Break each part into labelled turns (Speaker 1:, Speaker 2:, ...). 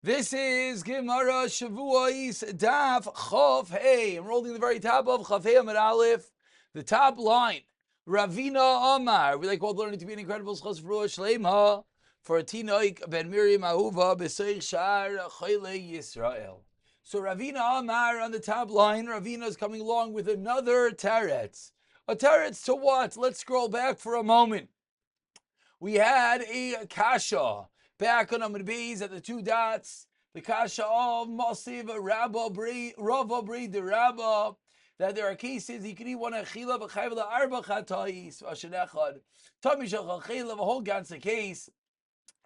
Speaker 1: This is Gemara Shavuos Daf Chof Hey. I'm rolling the very top of Chof Hey Amid Aleph, the top line. Ravina Amar. We like all learning to be an incredible schos for Shleima for a tinok ben Miriam Ahuva b'seich shar Choyle Yisrael. So Ravina Amar on the top line. Ravina is coming along with another teretz. A teretz to what? Let's scroll back for a moment. We had a kasha back on Amud Beis at the two dots. The kasha of Masiv Rabba Rava Bri the Rabba, that there are cases you can eat one achila b'chayv la'arba chatayis v'ashenechad tami shachal chayla, a whole ganze case.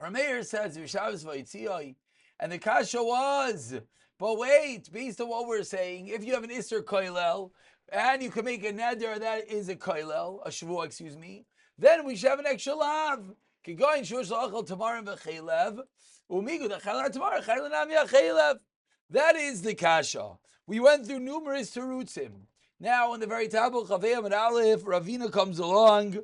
Speaker 1: Rameir says Shavuos v'yitziyai, and the kasha was, but wait, based on what we're saying, if you have an Isser koilel and you can make a neder that is a koilel, a shvuah, excuse me, then we should have an extra lav. That is the kasha. We went through numerous terutzim. Now, on the very top of Chavei and Aleph, Ravina comes along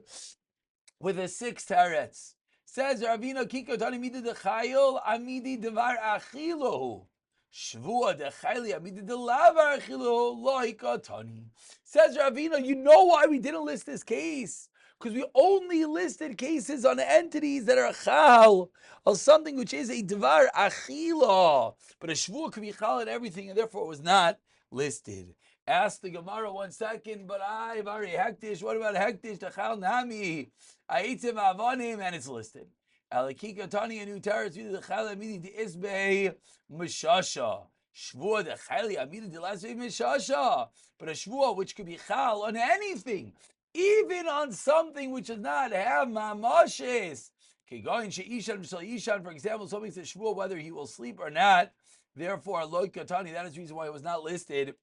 Speaker 1: with a sixth teretz. Says Ravina, Kikotani midi de chayil, amidi devar achilohu. Shvua de chayli, amidi de lavar achilohu, loikotani. Says Ravina, you know why we didn't list this case? Because we only listed cases on entities that are chal of something which is a dvar achila, but a shvua could be chal and everything, and therefore it was not listed. Ask the Gemara 1 second, but I've already hektish. What about hektish? Tachal nami, aitzim avonim, and it's listed. Alakika tani a new teretz with the chal amidi the isbei mishasha. Shvua the chali amidi the last mishasha, but a shvua which could be chal on anything. Even on something which does not have mamashes. For example, somebody says shvuah whether he will sleep or not. Therefore, loy katani, that is the reason why it was not listed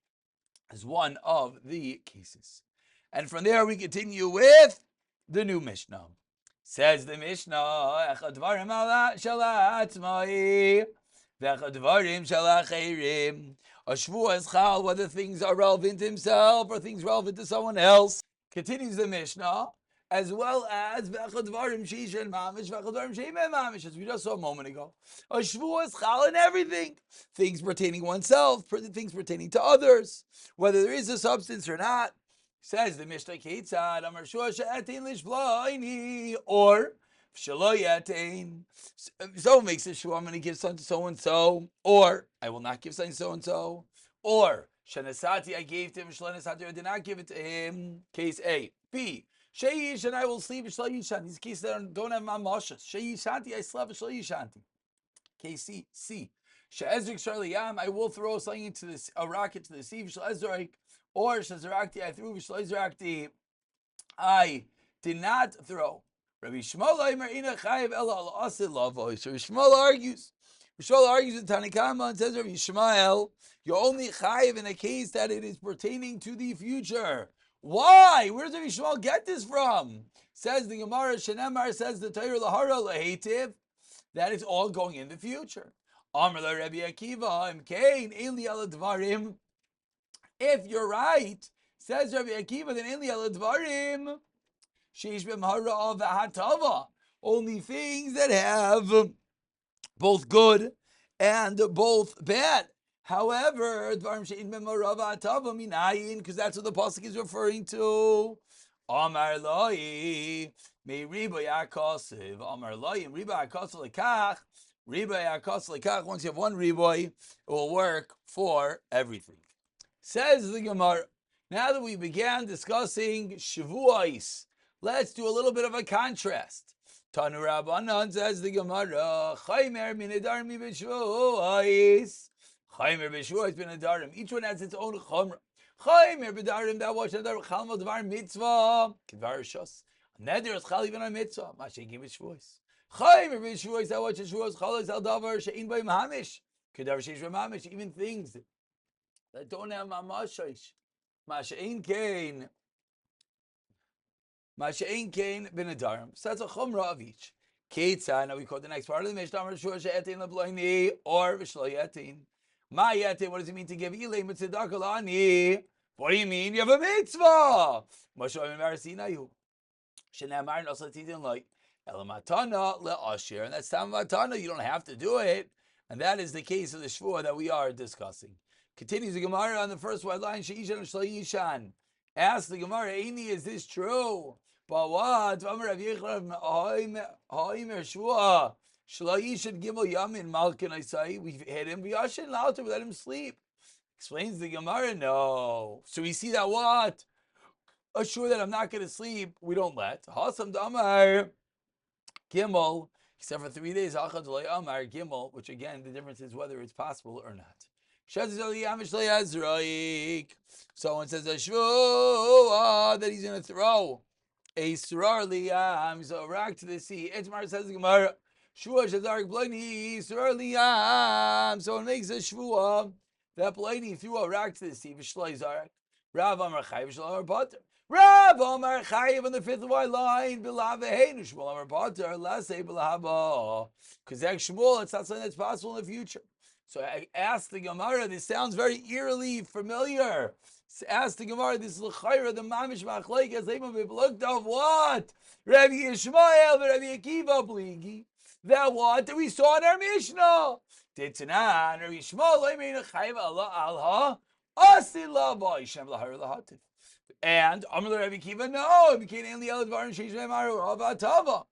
Speaker 1: as one of the cases. And from there we continue with the new Mishnah. Says the Mishnah, a shvuah is chal whether things are relevant to himself or things relevant to someone else. Continues the Mishnah, as well as v'achadvarim sheishen mamish, v'achadvarim sheimen mamish, as we just saw a moment ago. A shvuah is chal in everything, things pertaining oneself, things pertaining to others, whether there is a substance or not. Says the Mishnah, Keitzad Amar shua she'atein lishvlaini, or shelo yatein. Someone makes a shvuah, I'm going to give something to so and so, or I will not give something to so and so, or Shanasati, I gave to him. Shlanasati, I did not give it to him. Case A. B. Sheyish, and I will sleep. Shlayishan. These cases that don't have mamashas. Sheyishanti, I slept. Shlayishanti. Case C. C. She'ezrik sharliyam, I will throw something into this, a rocket to the sea. Shlezerik, or Shezerakti, I threw. Shlezerakti, I did not throw. Rabbi Shmuel Aimer ina chayiv ela al asil lavoy. So Shmuel argues. Shmuel argues with Tanakama and says, Rabbi Shmuel, you're only chayiv in a case that it is pertaining to the future. Why? Where does Rabbi Shmuel get this from? Says the Gemara, Shenemar says the Torah lahara lahetiv, that it's all going in the future. Amar la Rabbi Akiva, imkein eli ala dvarim. If you're right, says Rabbi Akiva, then eli ala dvarim, sheish b'mhara v'hatava, only things that have both good and both bad. However, because that's what the pasuk is referring to. Amar loi, me riba yakosiv. Amar loi, riba yakosiv lekach. Riba yakosiv lekach. Once you have one riboy, it will work for everything. Says the Gemara. Now that we began discussing Shavuos, let's do a little bit of a contrast. Tanu Rabbanan, says the Gemara, Chaymer min nedarim mi b'shvuos. Chaymer b'shvuos bin nedarim. Each one has its own chomra. Chaymer b'darim, that was nedarim chalma dvar mitzvah. K'dvar shos. Neder is chal even on mitzvah. Mashenki b'shvuos. Chaymer b'shvuos, that was shvuos chalos al davar she'in by mahamish. K'dvar sheish b'mamish. Even things that don't have mamashish. Mashein kein. Masha'in kain b'nedarim. So that's a chumrah of each. Keitza, now we quote the next part of the Mishnah, Shua she'etin lebloini, or v'shlo yetin. Ma yetin, what does it mean to give ilay mitzedakah la'ani? What do you mean? You have a mitzvah! Moshe Omer Marasinayu. She'nemar nosatitin loy. Elamatana le'ashir. And that's tam matana, you don't have to do it. And that is the case of the Shavuot that we are discussing. Continues the Gemara on the first white line, She'ishan Shlayishan. Ask the Gemara, Eini, is this true? But what? Shlayishan Gimel Yamin Malkin Isai. We've hit him. We let him sleep. Explains the Gemara, no. So we see that what? Assure that I'm not going to sleep, we don't let. Hasam Damar Gimel, except for 3 days, Achad Amar Gimel, which again, the difference is whether it's possible or not. Someone says a shvuah that he's going to throw a surar liyam, so a rack to the sea. Itmar says the Gemara, shvuah shazarek bloini surar liyam. So it makes a shvuah that bloini threw a rack to the sea. V'shloi zarek. Rav Amar Chayiv Shlomo Amar Potter. Rav Amar Chayiv on the fifth white line. B'laveheinu Shmuel Amar Potter. Let's say b'lahaba. Because that Shmuel, it's not something that's possible in the future. So I asked the Gemara, this sounds very eerily familiar. Asked the Gemara, this is l'chayra, the mamish machlekes, they have looked of what? Rabbi Yishmael, Rabbi Akiva, pligi. That what? That we saw in our Mishnah. Titanan, Rabbi Yishmael, I mean, chayva Allah alha, asila ba'ishem l'hayra l'hativ. And Amr Rabbi Akiva, no, it became only el dvarim sheish le'maru avatava.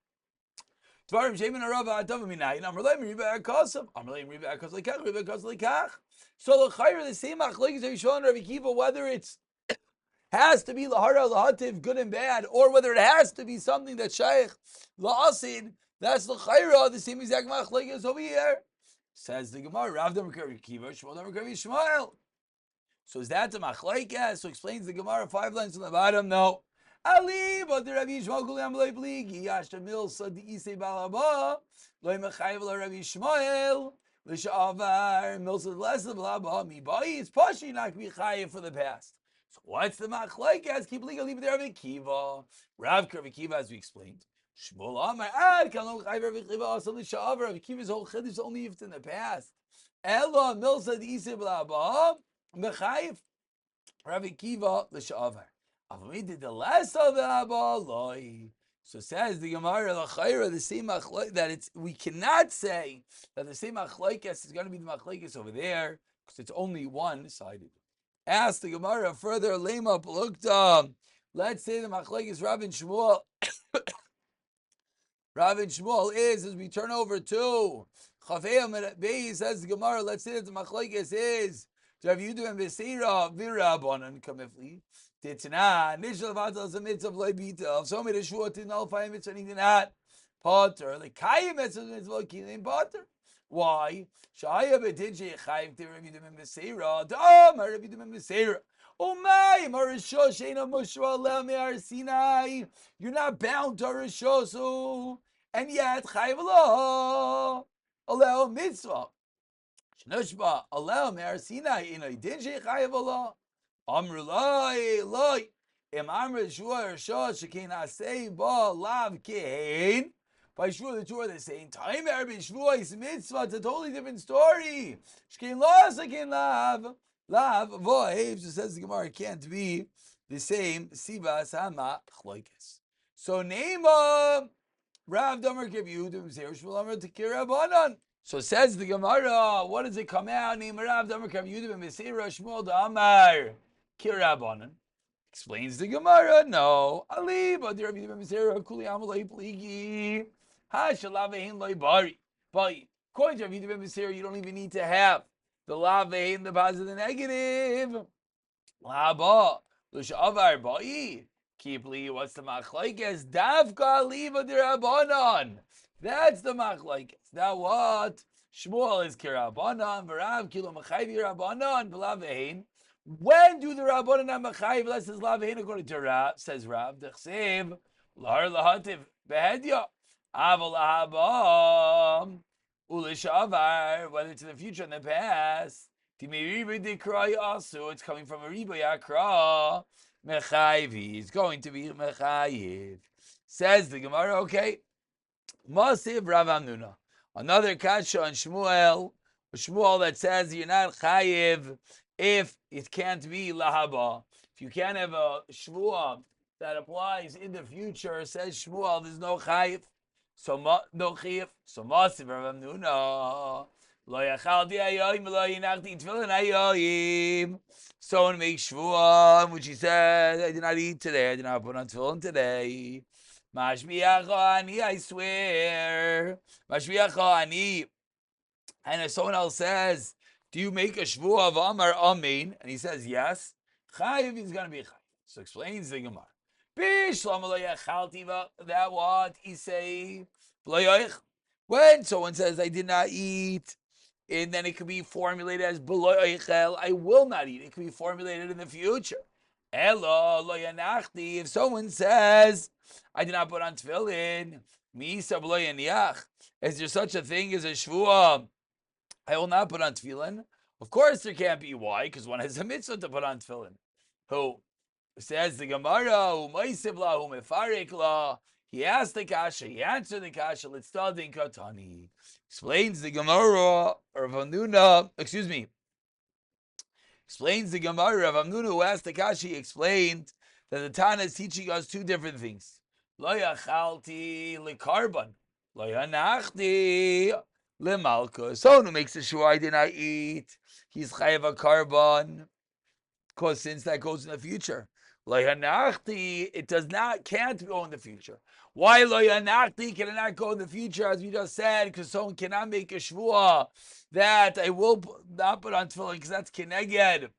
Speaker 1: Dvarim shemin arava atava minayin. Amr le'im riba akasav. Amr le'im riba akasav lekach, riba akasav lekach. So the chayr, the same machlekes Rabbi Yishmael and Rabbi Akiva, whether it's has to be lahara lahativ, good and bad, or whether it has to be something that's shaykh la'asid, that's the chayra, the same exact machlekes over here. Says the Gemara, Rav Damar Rabbi Akiva, Shmuel Damar Rabbi Yishmael. So is that the machlekes? So explains the Gemara 5 lines on the bottom. No. Ali, but the Rabbi Yishmael kulam loy pligi yashta mil sadi isei balaba loy mechayev la Rabbi Yishmael l'shavar mil sadi lesa balaba mi bai. It's pashi not be chayev for the past. So what's the machlekes? Keep legal leave there Rabbi Akiva. Rav Akiva, as we explained. Shmuel Amar ad kalom chayev Rabbi Akiva also l'shavar. Rabbi Akiva's whole chiddush only if it's in the past. Ella mil sadi isei balaba mechayev Rabbi Akiva l'shavar. The last of the Abba. So says the Gemara, the same that it's we cannot say that the same machlekes is going to be the machlekes over there because it's only one-sided. Ask the Gemara further. Lema plukta. Let's say the machlekes Rav and Shmuel. Rav and Shmuel is as we turn over to Chafeim Beis. Says the Gemara. Let's say that the machlekes is Rav Yudu and Beseira Virabonan Kamifli. Titna, Nishal Vatal is a mitzvah of Leibita. So made a shvuah to nullify a mitzvah anything that Potter. Like Kayim mitzvah of Kilim Potter. Why? Shaya Betidje Chayim to Rabbi Yudim Beseira. Dam Rabbi Yudim Beseira. Oh my, Marisho Shena Mushra Lel Me'ar Sinai. You're not bound to Rishosu, and yet Chayim Allah allow mitzvah. Shnushba allow Me'ar Sinai in a Dinje Chayim Allah. Amr loy loy. Im Amr shua shah shekin asay ba lav kein. By shua the two are the same time. Rabbi shua is mitzvah. It's a totally different story. Shekin lo shekin lav voiv. So says the Gemara, it can't be the same. Sibas hama chloikes. So name Rav Damar Rabbi Yehuda Zera Shmuel Amr Tekira Banan. So says the Gemara, what does it come out? Name Rav Damar Rabbi Yehuda Zera Shmuel Damar Kirabanan. Explains the Gemara, no. Ali, but the Rabbi Yehuda Kuli Amalei Pligi. Ha Shalavein Loi Bari. But according to Rabbi Yehuda, you don't even need to have the Lavein, the positive, the negative. Laba Lushavar Bai. Kipli, what's the machlekes? Davka Liva Dirabanan. That's the machlekes. Now what? Shmuel is Kirabanan, Varav Kilo Machayv Rabanan, Vlavein. When do the Rabbanan and Machayv less is Lavein according to Rav? Says Rav, Dechsev, Lahar Lahativ, Behedya, Aval Ahabam, Ulishavar, whether it's in the future and the past. Timiriba Dikra also, it's coming from a Riba Yakra. Mechayv, is going to be Mechayv. Says the Gemara, okay. Masiv Rav Amnuna. Another kasha on Shmuel that says you're not Chayiv if it can't be Lahaba. If you can't have a Shmuel that applies in the future, says Shmuel, there's no Chayiv. So no Chayiv. So Masiv Rav Amnuna. Someone makes shvuah, which he says, I did not eat today, I did not put on tefillin today. Mashbiach ani, I swear. Mashbiach ani. And if someone else says, do you make a shvuah of Amar Amin? And he says, yes. Chayiv is going to be chayiv. So explains the Gemara. That what he say? When someone says, I did not eat, and then it could be formulated as I will not eat. It could be formulated in the future. If someone says, I did not put on tefillin, is there such a thing as a shvuah? I will not put on tefillin. Of course there can't be. Why? Because one has a mitzvah to put on tefillin. Who says the Gemara, he asked the kasha, he answered the kasha, let's start in Katani. Explains the Gemara, or explains the Gemara, Rav Amnuna, who asked the kasha, he explained that the Tana is teaching us two different things. Lo yachalti lekarban, lo yanachti lemalka. Someone who makes a shua, I did not eat, he's chayav a karban, because since that goes in the future. Lo yanachti, it can't go in the future. Why lo yanachti cannot go in the future, as we just said, because someone cannot make a shvuah that I will not put on tefillin, because that's keneged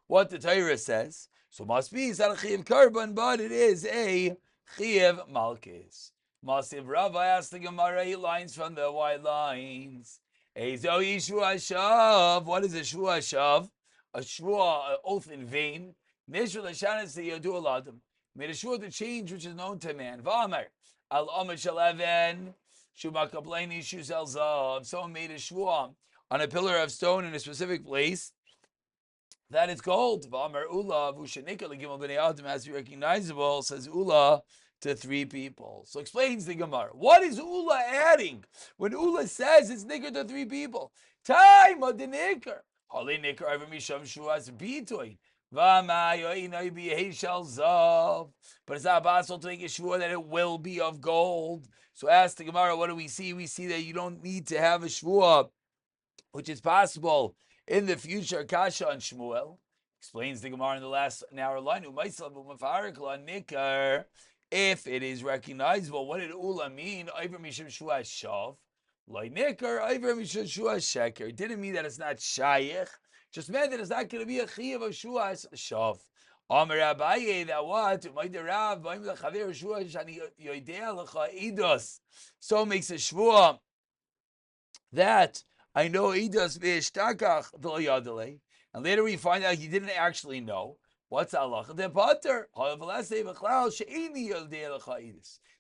Speaker 1: what the Torah says. So must be it's not a chiyav karban, but it is a chiyav malchus. Masiv Rava asked the Gemara 8 lines from the white lines. Ezo yishua shav. What is a shvuah shav? A shvuah, an oath in vain. Mishra l'shanas yadu aladim. Made a shvuah to change which is known to man. V'amar al omer shalaven shuma kaplaini shuzel zav. Someone made a shvuah on a pillar of stone in a specific place that it's gold. V'amar ula v'ushanika l'gimel b'nei adam has to be recognizable. Says ula to 3 people. So explains the Gemara. What is ula adding when ula says it's nicker to 3 people? Time of the nicker. Holy nicker over misham shuas bitoy. But it's not possible to make a shvuah that it will be of gold. So ask the Gemara, what do we see? We see that you don't need to have a shvuah, which is possible in the future. Kasha on Shmuel. Explains the Gemara in the last hour line. If it is recognizable, what did ula mean? It didn't mean that it's not shayich. Just meant that it's not going to be a chiyav of shuas shav. Amar Abaye, that what? So makes a shvuah that I know idos v'ishtakach v'lo yadalei, and later we find out he didn't actually know. What's halacha de pater?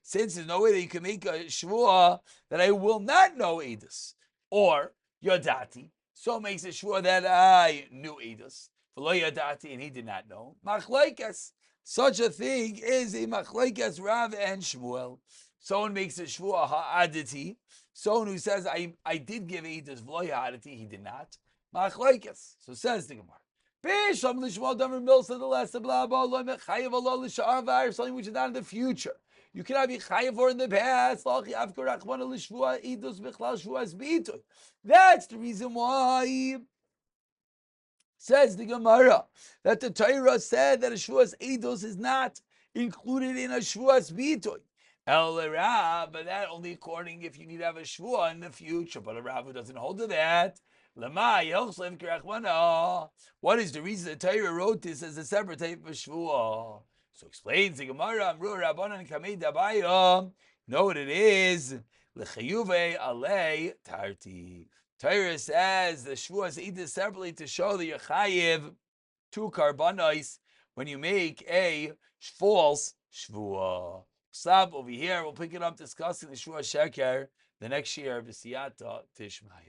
Speaker 1: Since there's no way that you can make a shvuah that I will not know idos or yadati. So makes a shvuah that I knew Eidos, v'lo yadati, and he did not know. Machlaikas. Such a thing is a machlaikas Rav and Shmuel. Someone makes a shvuah ha'adati. Someone who says I did give Eidos v'lo yadati, he did not. Machlaikas. So says the Gemara. Bisham l'shmuel davar milsa the less blah blah lo mechayev Allah l'sha'avar, something which is not in the future. You cannot be chayav for in the past. That's the reason why, says the Gemara, that the Torah said that a shvuas eidos is not included in a shvuas bitoy. But that only according if you need to have a shvuah in the future. But a Rav doesn't hold to that. What is the reason the Torah wrote this as a separate type of shvuah? So explains the Gemara, know what it is? L'chayuve alei tarti. Torah says the shvuah is eaten separately to show that you're chayiv 2 karbanos when you make a false shvuah. Stop over here. We'll pick it up discussing the shvuah sheker the next year of the siyata tishmai.